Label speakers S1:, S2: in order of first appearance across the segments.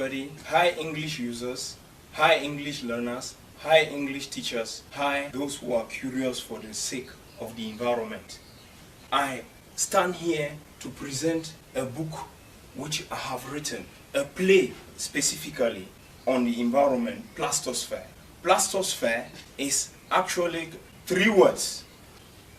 S1: everybody. Hi English users, hi English learners, hi English teachers, hi those who are curious for the sake of the environment. I stand here to present a book which I have written, a play specifically on the environment, Plastosphere. Plastosphere is actually 3 words: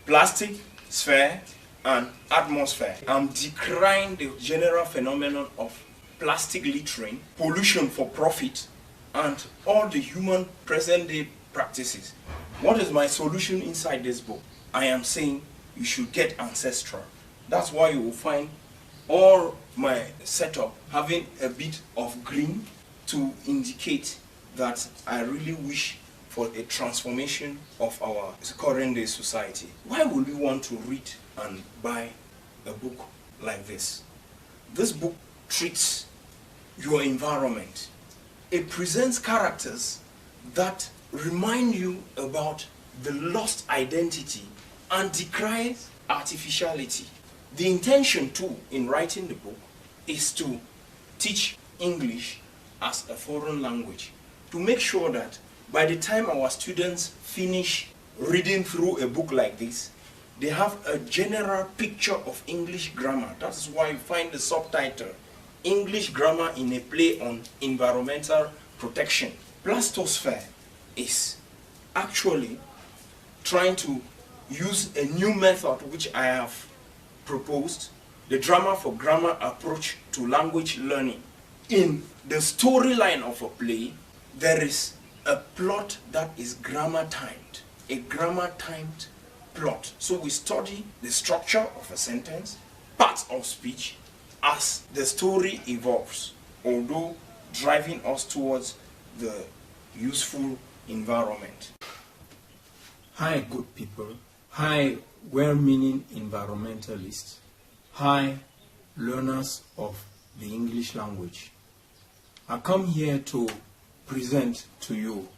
S1: plastic, sphere, and atmosphere. I'm decrying the general phenomenon of plastic littering, pollution for profit, and all the human present-day practices. What is my solution inside this book? I am saying you should get ancestral. That's why you will find all my setup having a bit of green to indicate that I really wish for a transformation of our current day society. Why would we want to read and buy a book like this? This book treats your environment. It presents characters that remind you about the lost identity and decries artificiality. The intention too in writing the book is to teach English as a foreign language, to make sure that by the time our students finish reading through a book like this, they have a general picture of English grammar. That is why you find the subtitle, English Grammar in a Play on Environmental Protection. Plastosphere is actually trying to use a new method which I have proposed, the drama for grammar approach to language learning. In the storyline of a play, there is a plot that is grammar timed, a grammar timed plot. So we study the structure of a sentence, parts of speech, as the story evolves, although driving us towards the useful environment. Hi good people, hi well-meaning environmentalists, hi learners of the English language. I come here to present to you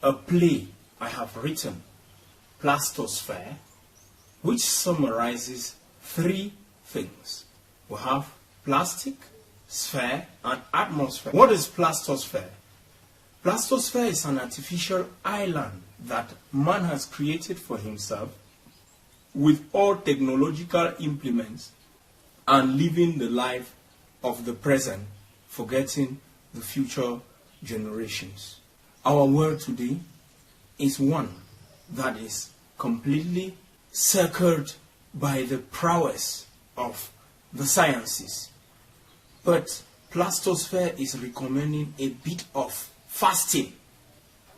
S1: a play I have written, Plastosphere, which summarizes 3 things. We have plastic, sphere, and atmosphere. What is Plastosphere? Plastosphere is an artificial island that man has created for himself with all technological implements and living the life of the present, forgetting the future generations. Our world today is one that is completely circled by the prowess of the sciences. But Plastosphere is recommending a bit of fasting.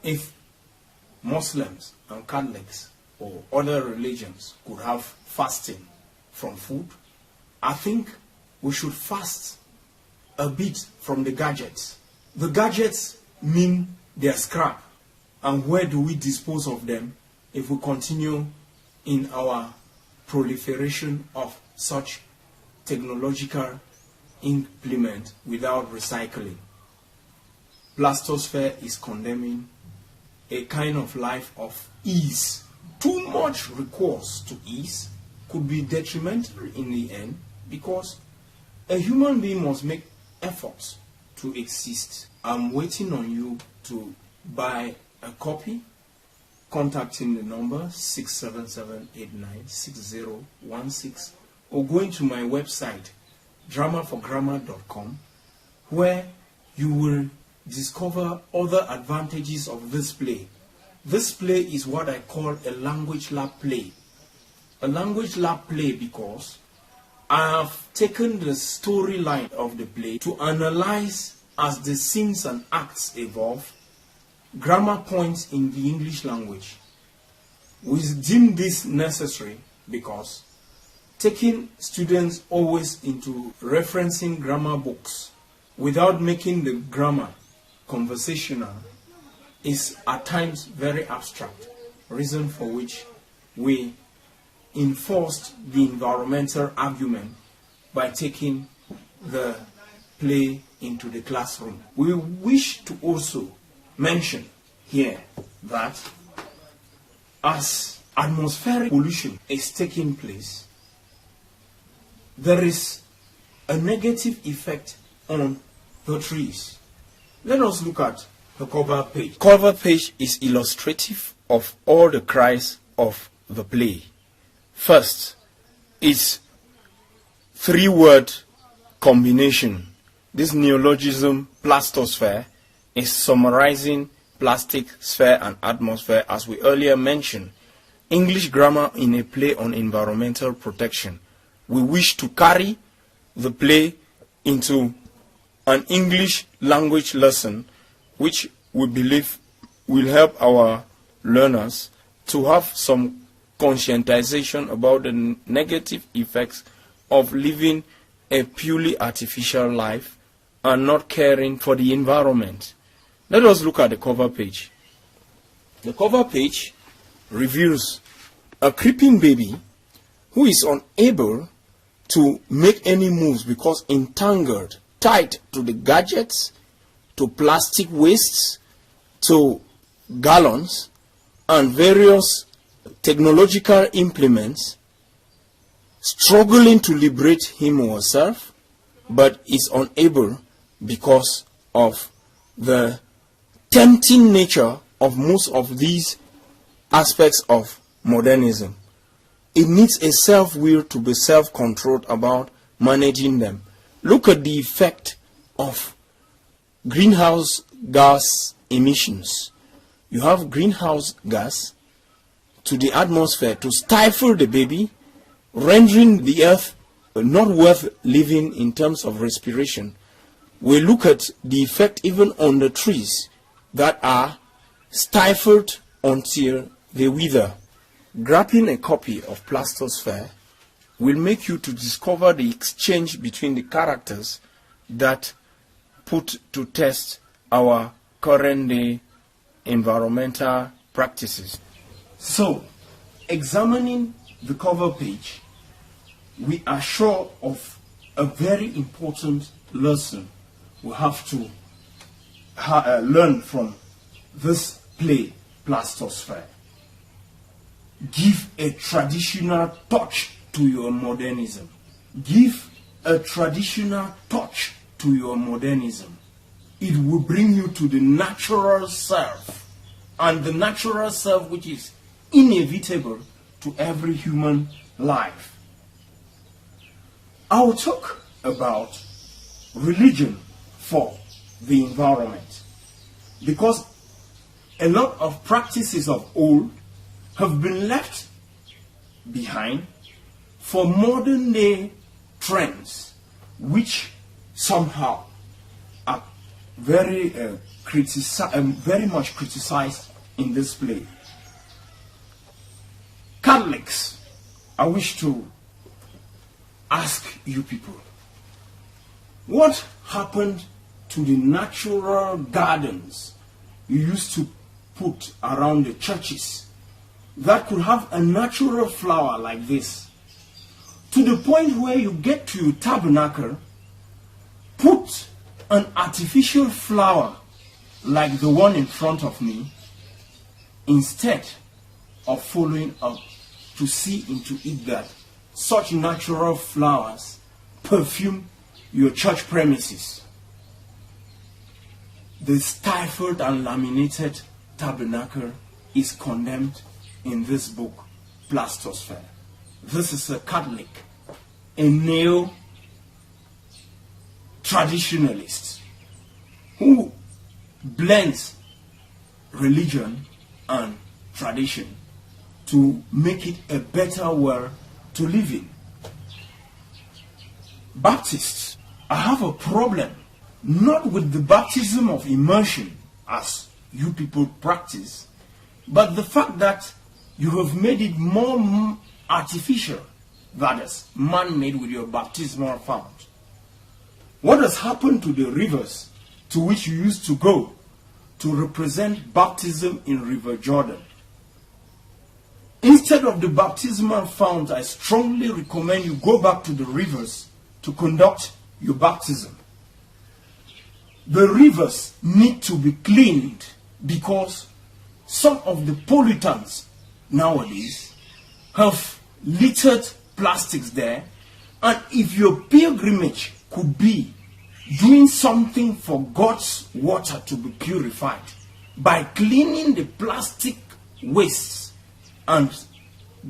S1: If Muslims and Catholics or other religions could have fasting from food, I think we should fast a bit from the gadgets. The gadgets mean they are scrap. And where do we dispose of them if we continue in our proliferation of such technological implement without recycling? Plastosphere is condemning a kind of life of ease. Too much recourse to ease could be detrimental in the end, because a human being must make efforts to exist. I'm waiting on you to buy a copy, contacting the number 677896016, or going to my website dramaforgrammar.com, where you will discover other advantages of this play. This play is what I call a language lab play. A language lab play because I have taken the storyline of the play to analyze, as the scenes and acts evolve, grammar points in the English language. We deem this necessary because taking students always into referencing grammar books without making the grammar conversational is at times very abstract, reason for which we enforced the environmental argument by taking the play into the classroom. We wish to also mention here that as atmospheric pollution is taking place, there is a negative effect on the trees. Let us look at the cover page.
S2: Cover page is illustrative of all the cries of the play. First, it's three-word combination. This neologism, plastosphere, is summarizing plastic, sphere, and atmosphere, as we earlier mentioned. English grammar in a play on environmental protection. We wish to carry the play into an English language lesson, which we believe will help our learners to have some conscientization about the negative effects of living a purely artificial life and not caring for the environment. Let us look at the cover page. The cover page reveals a creeping baby who is unable to make any moves because entangled, tied to the gadgets, to plastic wastes, to gallons, and various technological implements, struggling to liberate him or herself, but is unable because of the tempting nature of most of these aspects of modernism. It needs a self-will to be self-controlled about managing them. Look at the effect of greenhouse gas emissions. You have greenhouse gas to the atmosphere to stifle the baby, rendering the earth not worth living in terms of respiration. We look at the effect even on the trees that are stifled until they wither. Grabbing a copy of Plastosphere will make you to discover the exchange between the characters that put to test our current day environmental practices. So, examining the cover page, we are sure of a very important lesson we have to learn from this play, Plastosphere. Give a traditional touch to your modernism. Give a traditional touch to your modernism. It will bring you to the natural self, and the natural self which is inevitable to every human life. I will talk about religion for the environment, because a lot of practices of old have been left behind for modern day trends, which somehow are very much criticized in this play. Catholics, I wish to ask you people, what happened to the natural gardens you used to put around the churches that could have a natural flower like this, to the point where you get to your tabernacle, put an artificial flower like the one in front of me, instead of following up to see into it that such natural flowers perfume your church premises. The stifled and laminated tabernacle is condemned in this book, Plastosphere. This is a Catholic, a neo-traditionalist who blends religion and tradition to make it a better world to live in. Baptists, I have a problem not with the baptism of immersion as you people practice, but the fact that you have made it more artificial, that is, man-made with your baptismal fount. What has happened to the rivers to which you used to go to represent baptism in River Jordan? Instead of the baptismal fount, I strongly recommend you go back to the rivers to conduct your baptism. The rivers need to be cleaned because some of the pollutants nowadays have littered plastics there, and if your pilgrimage could be doing something for God's water to be purified by cleaning the plastic wastes and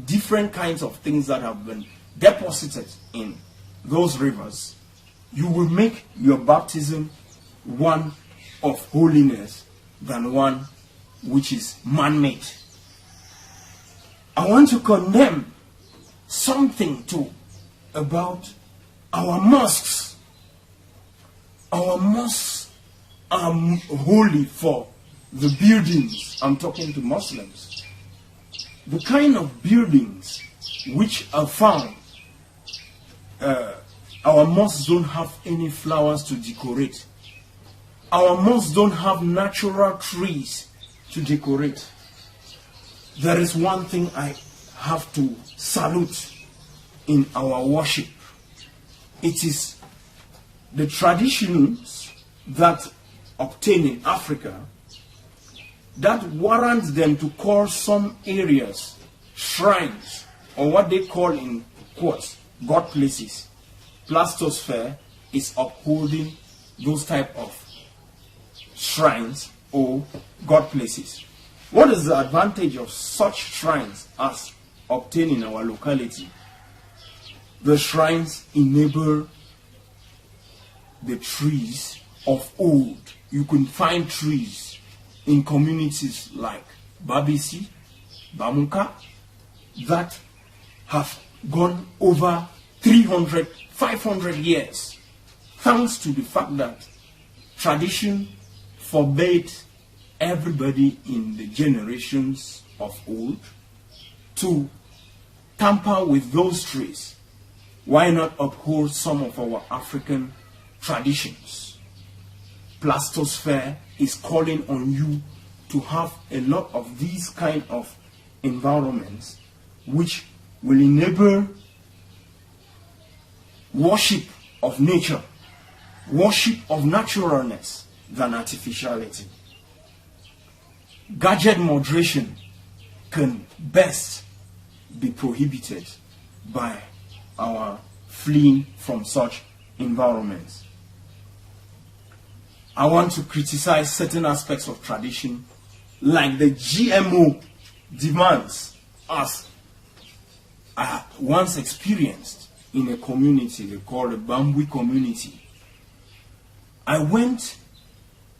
S2: different kinds of things that have been deposited in those rivers, you will make your baptism one of holiness than one which is man-made. I want to condemn something too about our mosques. Our mosques are holy for the buildings. I'm talking to Muslims. The kind of buildings which are found, our mosques don't have any flowers to decorate. Our mosques don't have natural trees to decorate. There is one thing I have to salute in our worship. It is the traditions that obtain in Africa that warrant them to call some areas shrines, or what they call in quotes, God places. Plastosphere is upholding those type of shrines or God places. What is the advantage of such shrines as obtained in our locality? The shrines enable the trees of old. You can find trees in communities like Babisi, Bamuka, that have gone over 300, 500 years, thanks to the fact that tradition forbade everybody in the generations of old to tamper with those trees. Why not uphold some of our African traditions? Plastosphere is calling on you to have a lot of these kind of environments which will enable worship of nature, worship of naturalness than artificiality. Gadget moderation can best be prohibited by our fleeing from such environments. I want to criticize certain aspects of tradition, like the GMO demands, as I once experienced in a community they call the Bambui community. I went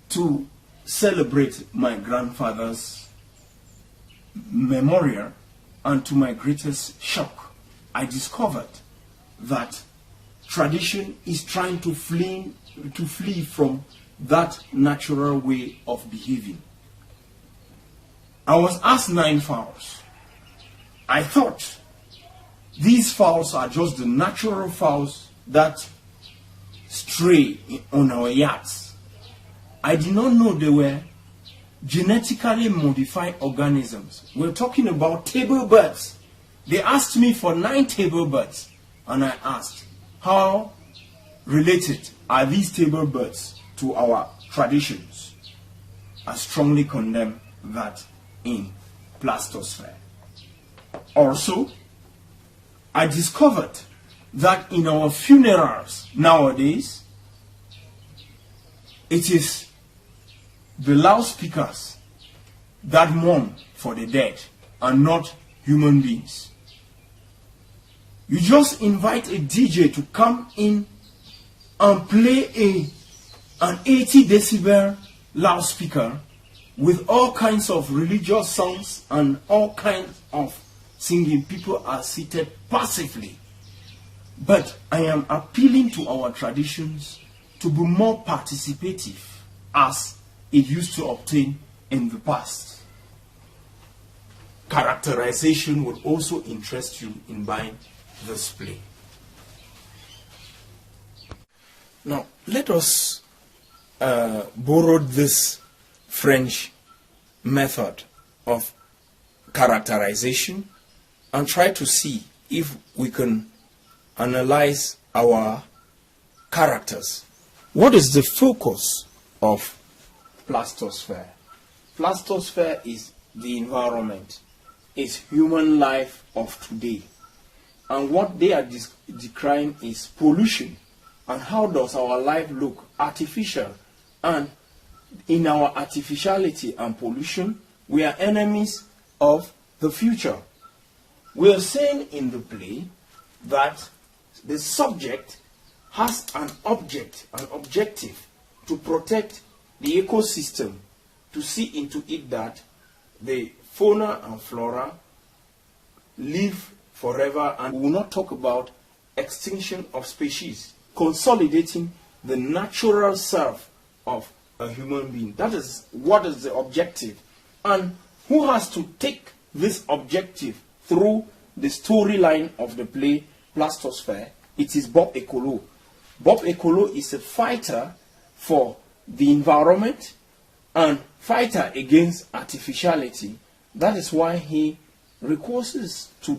S2: to celebrate my grandfather's memorial, and to my greatest shock, I discovered that tradition is trying to flee from that natural way of behaving. I was asked 9 fowls. I thought these fowls are just the natural fowls that stray on our yards. I did not know they were genetically modified organisms. We're talking about table birds. They asked me for 9 table birds, and I asked, how related are these table birds to our traditions? I strongly condemn that in Plastosphere. Also, I discovered that in our funerals nowadays, it is the loudspeakers that mourn for the dead and not human beings. You just invite a DJ to come in and play an 80 decibel loudspeaker with all kinds of religious songs and all kinds of singing. People are seated passively. But I am appealing to our traditions to be more participative as it used to obtain in the past. Characterization would also interest you in buying this play. Now, let us borrow this French method of characterization and try to see if we can analyze our characters. What is the focus of Plastosphere? Plastosphere is the environment, is human life of today. And what they are decrying is pollution. And how does our life look artificial, and in our artificiality and pollution, we are enemies of the future. We are saying in the play that the subject has an objective to protect the ecosystem, to see into it that the fauna and flora live forever, and we will not talk about extinction of species, consolidating the natural self of a human being. That is what is the objective. And who has to take this objective through the storyline of the play Plastosphere? It is Bob Ekolo. Bob Ekolo is a fighter for the environment and fighter against artificiality. That is why he recourses to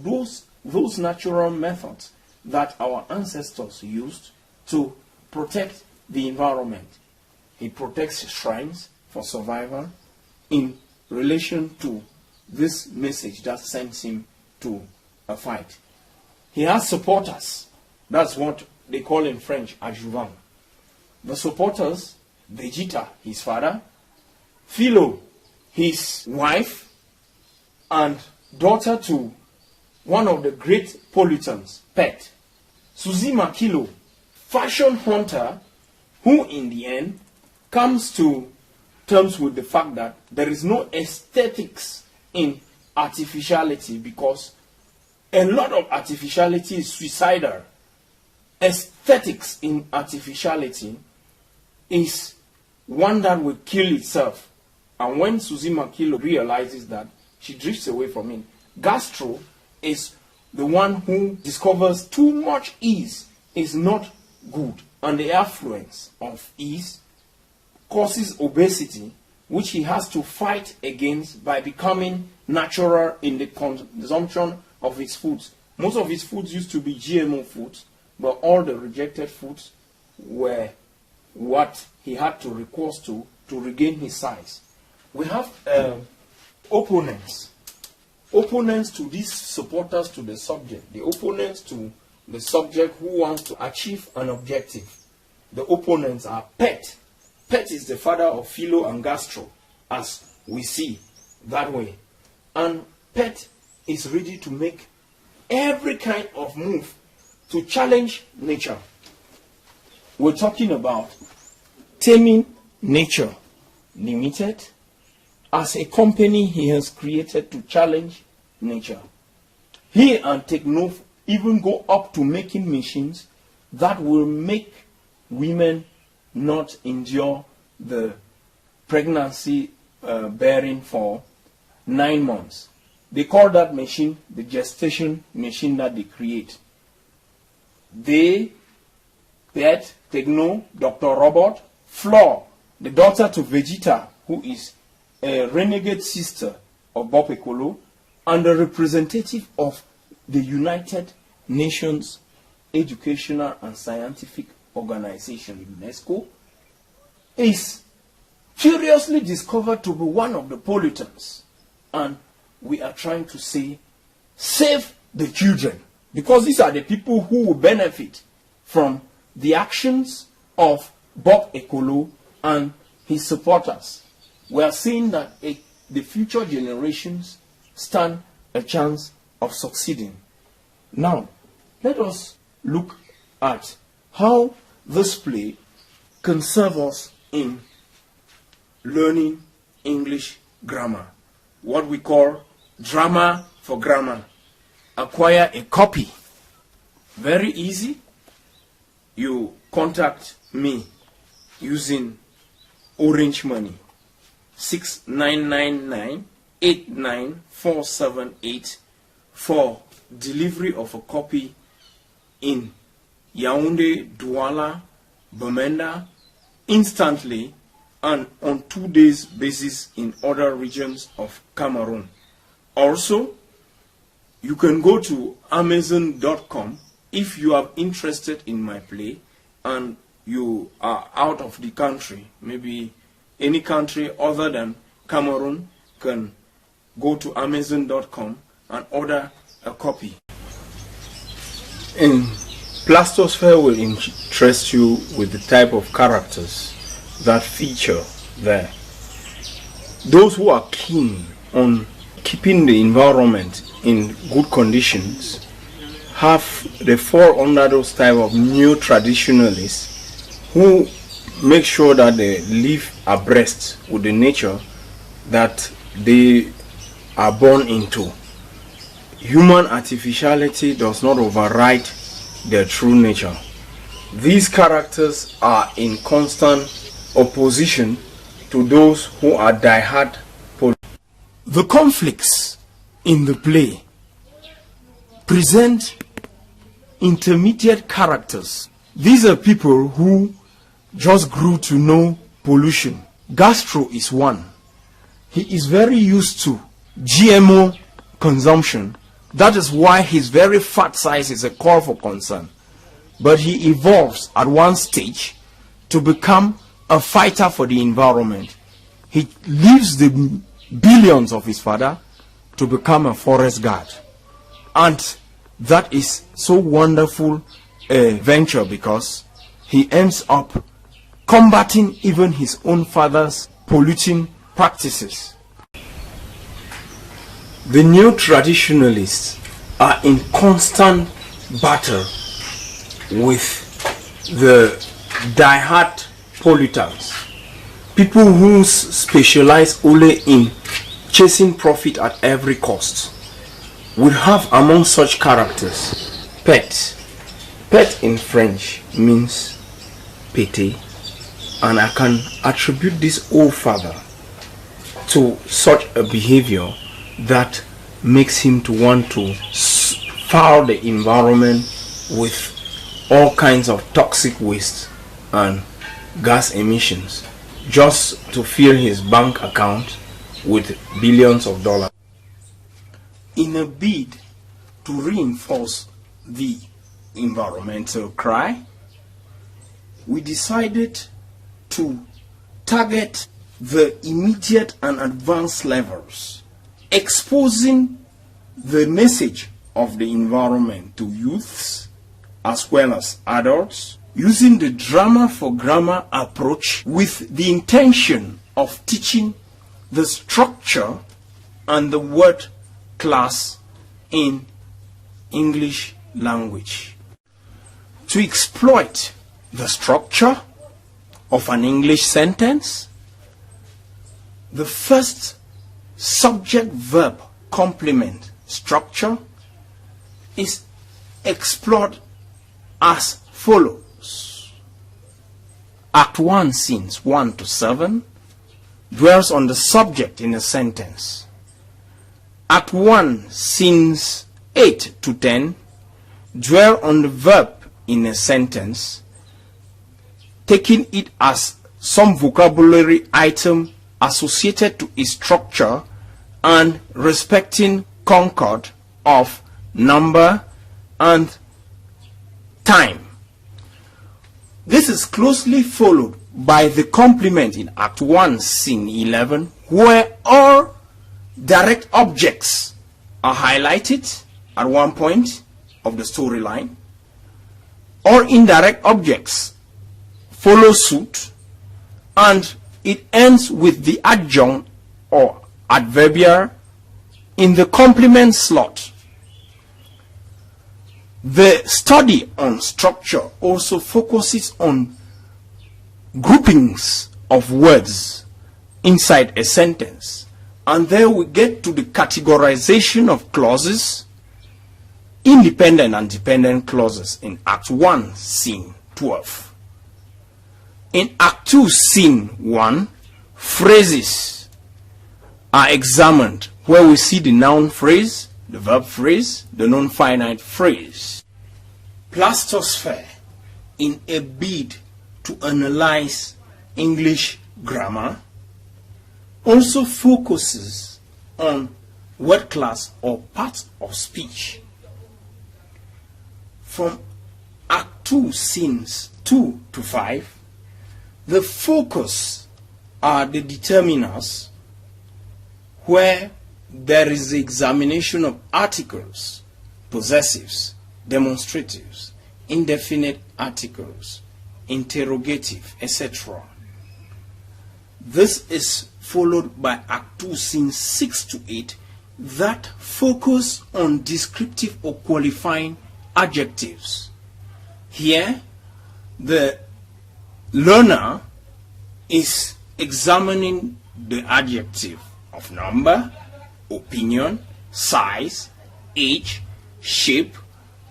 S2: those natural methods that our ancestors used to protect the environment. He protects shrines for survival in relation to this message that sends him to a fight. He has supporters. That's what they call in French adjuvant. The supporters: Vegeta, his father; Philo, his wife and daughter to one of the great pollutants, Pet; Suzima Kilo, fashion hunter, who in the end comes to terms with the fact that there is no aesthetics in artificiality, because a lot of artificiality is suicidal. Aesthetics in artificiality is one that will kill itself. And when Suzima Kilo realizes that, she drifts away from him. Gastro is the one who discovers too much ease is not good, and the affluence of ease causes obesity, which he has to fight against by becoming natural in the consumption of his foods. Most of his foods used to be GMO foods, but all the rejected foods were what he had to recourse to regain his size. We have opponents to these supporters to the subject, the opponents to the subject who wants to achieve an objective. The opponents are Pet. Pet is the father of Philo and Gastro, as we see that way. And Pet is ready to make every kind of move to challenge nature. We're talking about Taming Nature Limited as a company he has created to challenge nature. He and Techno even go up to making machines that will make women not endure the pregnancy bearing for 9 months. They call that machine the gestation machine that they create. They, Pet, Techno, Dr. Robot, Flor, the daughter to Vegeta, who is a renegade sister of Bob Ekolo, and the representative of the United Nations Educational and Scientific Organization, UNESCO, is curiously discovered to be one of the pollutants. And we are trying to say, save the children, because these are the people who will benefit from the actions of Bob Ekolo and his supporters. We are saying that the future generations stand a chance of succeeding. Now, let us look at how this play can serve us in learning English grammar, what we call drama for grammar. Acquire a copy. Very easy. You contact me using Orange Money 6999-89478 for delivery of a copy in Yaoundé, Douala, Bamenda, instantly, and on 2 days basis in other regions of Cameroon. Also, you can go to Amazon.com if you are interested in my play and you are out of the country. Maybe any country other than Cameroon can go to Amazon.com and order a copy. In Plastosphere will interest you with the type of characters that feature there. Those who are keen on keeping the environment in good conditions they fall under those type of new traditionalists who make sure that they live abreast with the nature that they are born into. Human artificiality does not override their true nature. These characters are in constant opposition to those who are die-hard politicians. The conflicts in the play present intermediate characters. These are people who just grew to know pollution. Gastro is one. He is very used to GMO consumption. That is why his very fat size is a call for concern. But he evolves at one stage to become a fighter for the environment. He leaves the billions of his father to become a forest guard. And that is so wonderful a venture because he ends up combating even his own father's polluting practices. The new traditionalists are in constant battle with the die-hard polluters, people who specialize only in chasing profit at every cost. We have among such characters pet. Pet in French means pity, and I can attribute this old father to such a behavior that makes him to want to foul the environment with all kinds of toxic waste and gas emissions just to fill his bank account with billions of dollars. In a bid to reinforce the environmental cry, we decided to target the immediate and advanced levels, exposing the message of the environment to youths as well as adults, using the drama for grammar approach with the intention of teaching the structure and the word class in English language. To exploit the structure of an English sentence, the first subject-verb complement structure is explored as follows. Act 1, scenes 1 to 7 dwells on the subject in a sentence. Act 1, scenes 8 to 10 dwell on the verb in a sentence, taking it as some vocabulary item associated to its structure and respecting concord of number and time. This is closely followed by the complement in Act 1, Scene 11, where all direct objects are highlighted at one point of the storyline. All indirect objects follow suit, and it ends with the adjunct or adverbial in the complement slot. The study on structure also focuses on groupings of words inside a sentence, and there we get to the categorization of clauses, independent and dependent clauses in Act 1, Scene 12. In Act 2, Scene 1, phrases are examined, where we see the noun phrase, the verb phrase, the non-finite phrase. Plastosphere, in a bid to analyze English grammar, also focuses on word class or parts of speech. From Act 2, Scenes 2 to 5, the focus are the determiners, where there is the examination of articles, possessives, demonstratives, indefinite articles, interrogative, etc. This is followed by Act 2, Scenes 6 to 8 that focus on descriptive or qualifying adjectives. Here, the learner is examining the adjective of number, opinion, size, age, shape,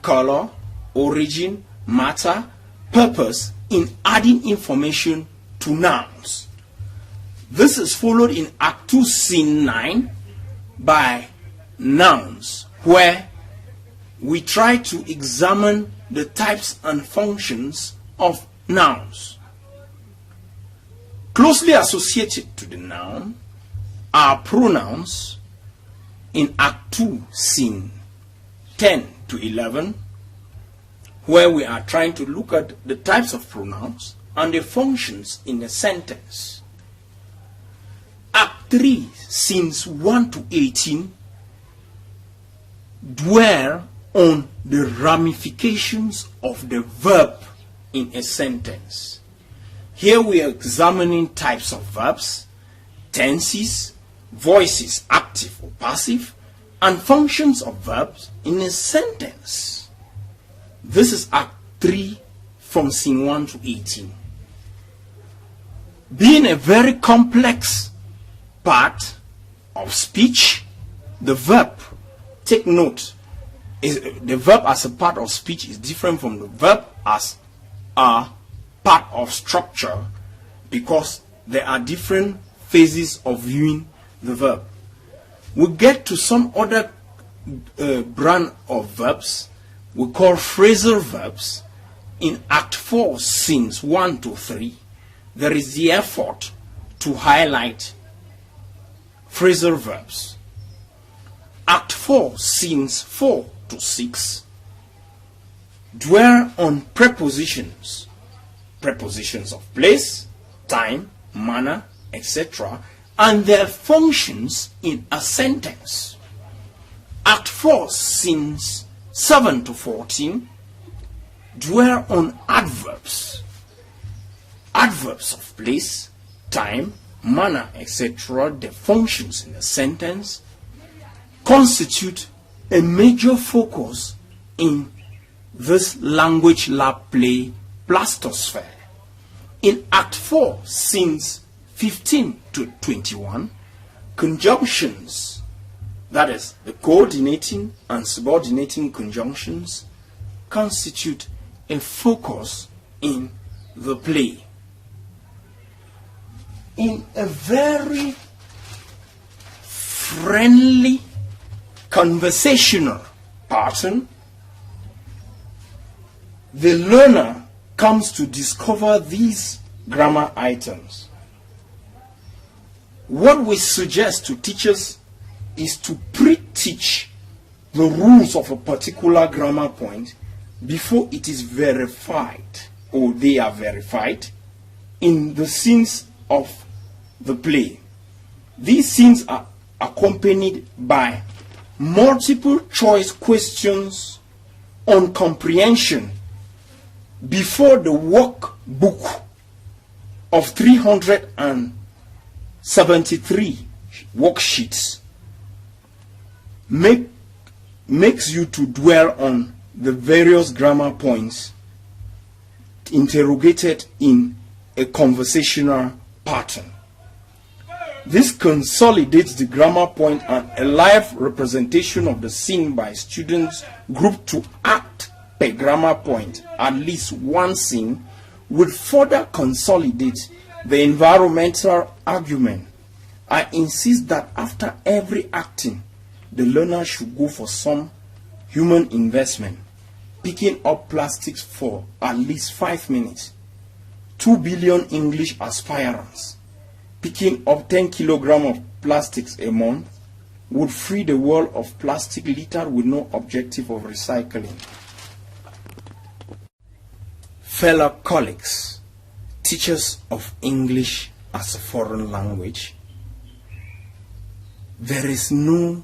S2: color, origin, matter, purpose in adding information to nouns. This is followed in Act 2, Scene 9 by nouns, where we try to examine the types and functions of nouns. Closely associated to the noun are pronouns in Act 2, Scene 10 to 11, where we are trying to look at the types of pronouns and their functions in a sentence. Act 3, Scenes 1 to 18, dwell on the ramifications of the verb in a sentence. Here we are examining types of verbs, tenses, voices, active or passive, and functions of verbs in a sentence. This is Act 3 from Scene 1 to 18. Being a very complex part of speech, the verb, take note, the verb as a part of speech is different from the verb as a part of structure, because there are different phases of viewing the verb. We get to some other brand of verbs we call phrasal verbs. In Act 4, Scenes 1 to 3, there is the effort to highlight phrasal verbs. Act 4, Scenes 4 to 6, dwell on prepositions, prepositions of place, time, manner, etc., and their functions in a sentence. Act 4, Scenes 7 to 14, dwell on adverbs, adverbs of place, time, manner, etc., their functions in a sentence, constitute a major focus in this language lab play, Plastosphere. In Act 4, Scenes 15 to 21, conjunctions, that is, the coordinating and subordinating conjunctions, constitute a focus in the play. In a very friendly, conversational pattern, the learner comes to discover these grammar items. What we suggest to teachers is to pre-teach the rules of a particular grammar point before it is verified, or they are verified, in the scenes of the play. These scenes are accompanied by multiple choice questions on comprehension before the workbook of 373 worksheets makes you to dwell on the various grammar points interrogated in a conversational pattern. This consolidates the grammar point and a live representation of the scene by students grouped to act per grammar point, at least one scene, will further consolidate the environmental argument. I insist that after every acting, the learner should go for some human investment, picking up plastics for at least 5 minutes. 2 billion English aspirants picking up 10 kilograms of plastics a month would free the world of plastic litter with no objective of recycling. Fellow colleagues, teachers of English as a foreign language, there is no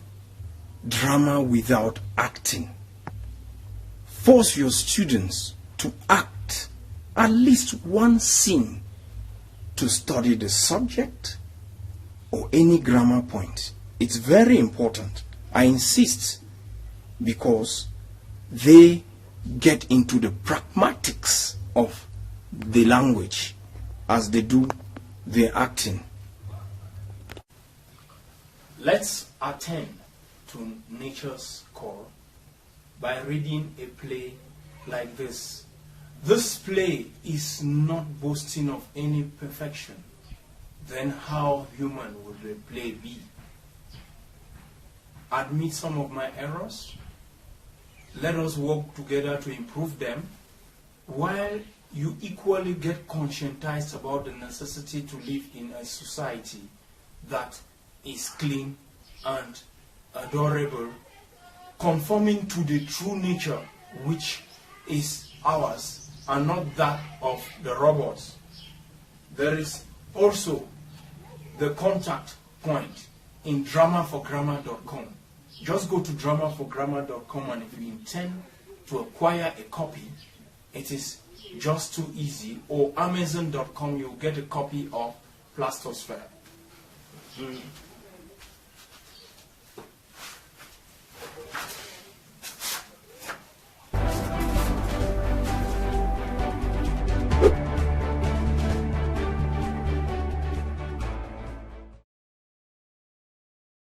S2: drama without acting. Force your students to act at least one scene to study the subject or any grammar point. It's very important. I insist, because they get into the pragmatics of the language as they do their acting.
S1: Let's attend to nature's call by reading a play like this. This play is not boasting of any perfection. Then how human would the play be? Admit some of my errors. Let us work together to improve them, while you equally get conscientized about the necessity to live in a society that is clean and adorable, conforming to the true nature which is ours and not that of the robots. There is also the contact point in dramaforgrammar.com. Just go to dramaforgrammar.com, and if you intend to acquire a copy, it is just too easy. Or amazon.com, you'll get a copy of Plastosphere.